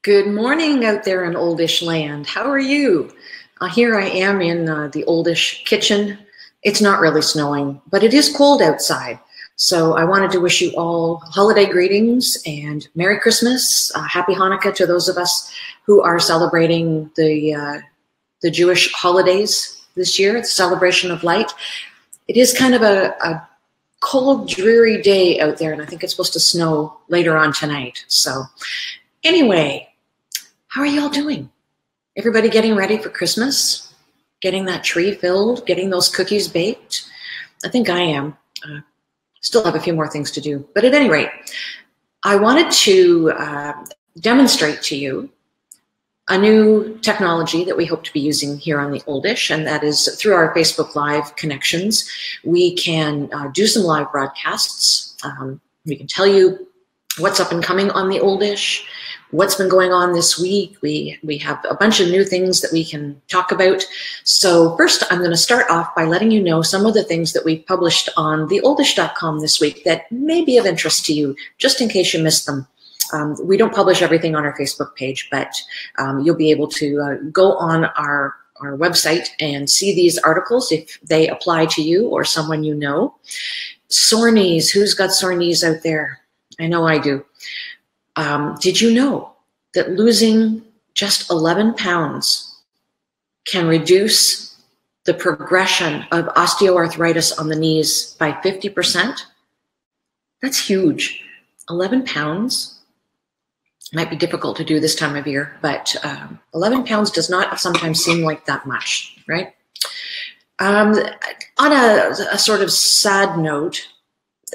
Good morning out there in Oldish land. How are you? Here I am in the Oldish kitchen. It's not really snowing, but it is cold outside. So I wanted to wish you all holiday greetings and Merry Christmas, Happy Hanukkah to those of us who are celebrating the Jewish holidays this year, the celebration of light. It is kind of a cold, dreary day out there, and I think it's supposed to snow later on tonight. So anyway, how are you all doing? Everybody getting ready for Christmas? Getting that tree filled? Getting those cookies baked? I think I am. Still have a few more things to do. But at any rate, I wanted to demonstrate to you a new technology that we hope to be using here on the Oldish, and that is through our Facebook Live connections. We can do some live broadcasts. We can tell you what's up and coming on the Oldish, what's been going on this week. We have a bunch of new things that we can talk about. So first, I'm going to start off by letting you know some of the things that we published on theoldish.com this week that may be of interest to you, just in case you missed them. We don't publish everything on our Facebook page, but you'll be able to go on our website and see these articles if they apply to you or someone you know. Sore knees. Who's got sore knees out there? I know I do. Did you know that losing just 11 pounds can reduce the progression of osteoarthritis on the knees by 50%? That's huge. 11 pounds. Might be difficult to do this time of year, but 11 pounds does not sometimes seem like that much, right? On a sort of sad note,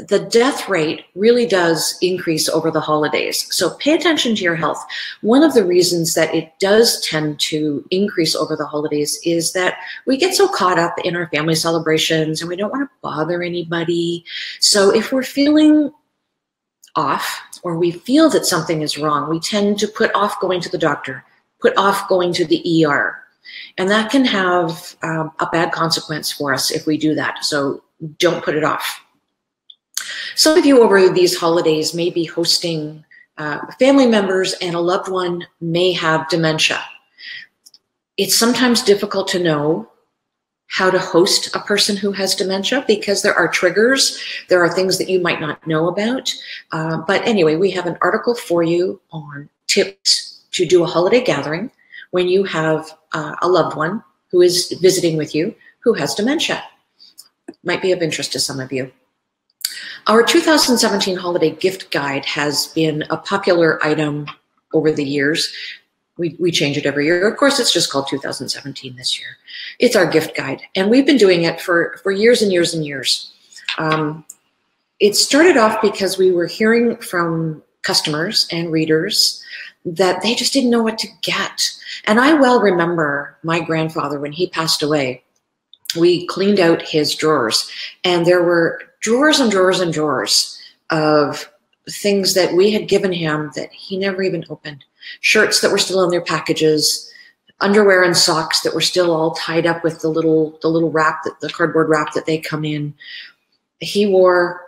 the death rate really does increase over the holidays. So pay attention to your health. One of the reasons that it does tend to increase over the holidays is that we get so caught up in our family celebrations and we don't want to bother anybody. So if we're feeling off or we feel that something is wrong, we tend to put off going to the doctor, put off going to the ER. And that can have a bad consequence for us if we do that. So don't put it off. Some of you over these holidays may be hosting family members, and a loved one may have dementia. It's sometimes difficult to know how to host a person who has dementia because there are triggers. There are things that you might not know about. But anyway, we have an article for you on tips to do a holiday gathering when you have a loved one who is visiting with you who has dementia. Might be of interest to some of you. Our 2017 holiday gift guide has been a popular item over the years. We change it every year. Of course, it's just called 2017 this year. It's our gift guide, and we've been doing it for years and years and years. It started off because we were hearing from customers and readers that they just didn't know what to get. And I well remember my grandfather, when he passed away, we cleaned out his drawers, and there were drawers and drawers and drawers of things that we had given him that he never even opened. Shirts that were still in their packages, underwear and socks that were still all tied up with the little wrap, the cardboard wrap that they come in. He wore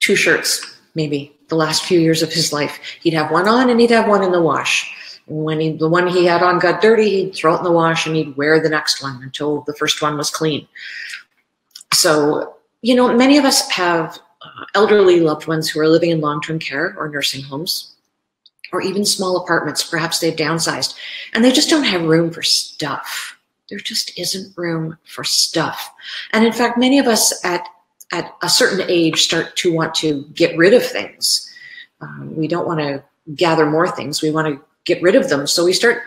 2 shirts, maybe, the last few years of his life. He'd have one on and he'd have one in the wash. When the one he had on got dirty, he'd throw it in the wash and he'd wear the next one until the first one was clean. So, you know, many of us have elderly loved ones who are living in long-term care or nursing homes, or even small apartments. Perhaps they've downsized and they just don't have room for stuff. There just isn't room for stuff. And in fact, many of us at a certain age start to want to get rid of things. We don't want to gather more things. We want to get rid of them. So we start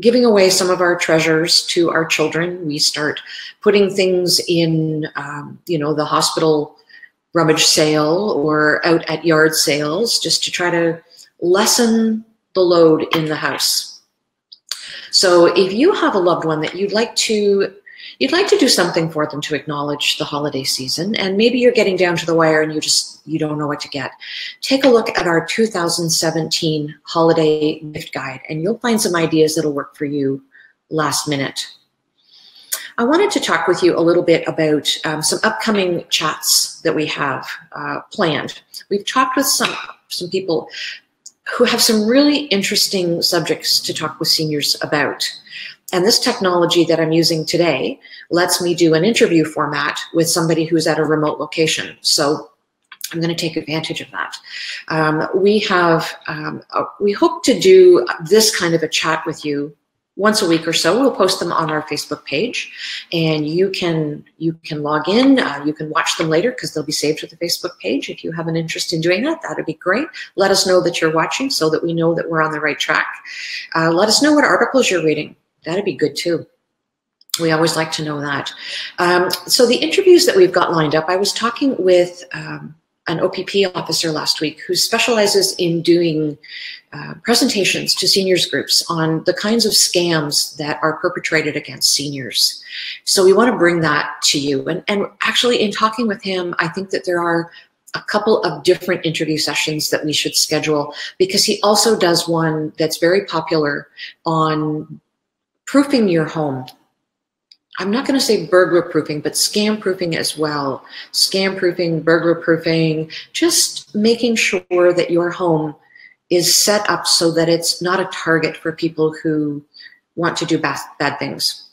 giving away some of our treasures to our children. We start putting things in, the hospital rummage sale or out at yard sales just to try to lessen the load in the house. So if you have a loved one that you'd like to do something for them to acknowledge the holiday season, and maybe you're getting down to the wire and you don't know what to get, take a look at our 2017 holiday gift guide and you'll find some ideas that'll work for you last minute. I wanted to talk with you a little bit about some upcoming chats that we have planned. We've talked with some people who have some really interesting subjects to talk with seniors about. And this technology that I'm using today lets me do an interview format with somebody who's at a remote location. So I'm going to take advantage of that. We hope to do this kind of a chat with you once a week or so. We'll post them on our Facebook page, and you can log in. You can watch them later because they'll be saved to the Facebook page. If you have an interest in doing that, that'd be great. Let us know that you're watching so that we know that we're on the right track. Let us know what articles you're reading. That'd be good too. We always like to know that. So the interviews that we've got lined up, I was talking with an OPP officer last week who specializes in doing presentations to seniors groups on the kinds of scams that are perpetrated against seniors. So we want to bring that to you. And actually, in talking with him, I think that there are a couple of different interview sessions that we should schedule, because he also does one that's very popular on proofing your home. I'm not going to say burglar proofing, but scam proofing as well. Scam proofing, burglar proofing, just making sure that your home is set up so that it's not a target for people who want to do bad things.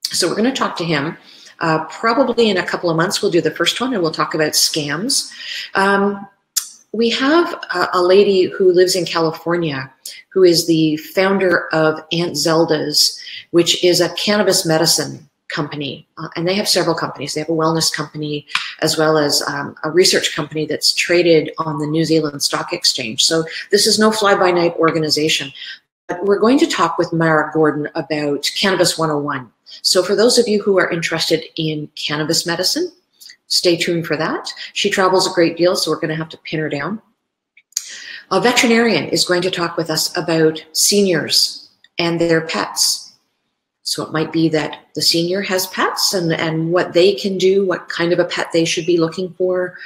So we're going to talk to him. Probably in a couple of months, we'll do the first one, and we'll talk about scams. We have a lady who lives in California who is the founder of Aunt Zelda's, which is a cannabis medicine company. And they have several companies. They have a wellness company as well as a research company that's traded on the New Zealand Stock Exchange. So this is no fly-by-night organization. But we're going to talk with Mara Gordon about Cannabis 101. So for those of you who are interested in cannabis medicine, stay tuned for that. She travels a great deal, so we're going to have to pin her down. A veterinarian is going to talk with us about seniors and their pets. So it might be that the senior has pets and what they can do, what kind of a pet they should be looking for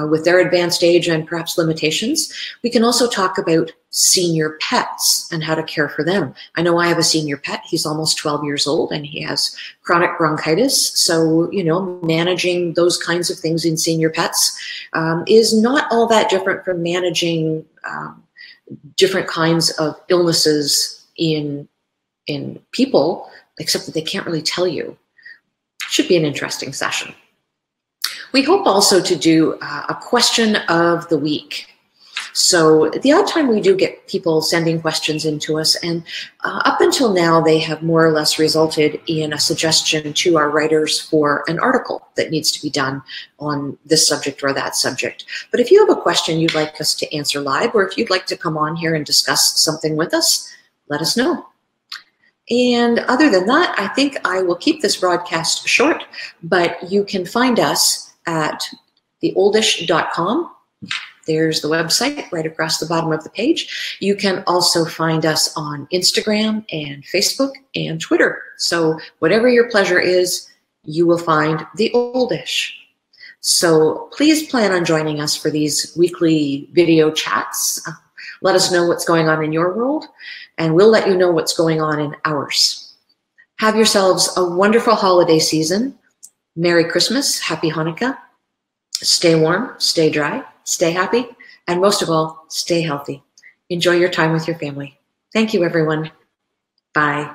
with their advanced age and perhaps limitations. We can also talk about senior pets and how to care for them. I know I have a senior pet. He's almost 12 years old and he has chronic bronchitis. So, you know, managing those kinds of things in senior pets is not all that different from managing different kinds of illnesses in people, except that they can't really tell you. Should be an interesting session. We hope also to do a question of the week. So the odd time we do get people sending questions into us, and up until now they have more or less resulted in a suggestion to our writers for an article that needs to be done on this subject or that subject. But if you have a question you'd like us to answer live, or if you'd like to come on here and discuss something with us, let us know. And other than that, I think I will keep this broadcast short, but you can find us at theoldish.com. There's the website right across the bottom of the page. You can also find us on Instagram and Facebook and Twitter. So whatever your pleasure is, you will find The Oldish. So please plan on joining us for these weekly video chats. Let us know what's going on in your world, and we'll let you know what's going on in ours. Have yourselves a wonderful holiday season. Merry Christmas, Happy Hanukkah. Stay warm, stay dry, stay happy, and most of all, stay healthy. Enjoy your time with your family. Thank you, everyone. Bye.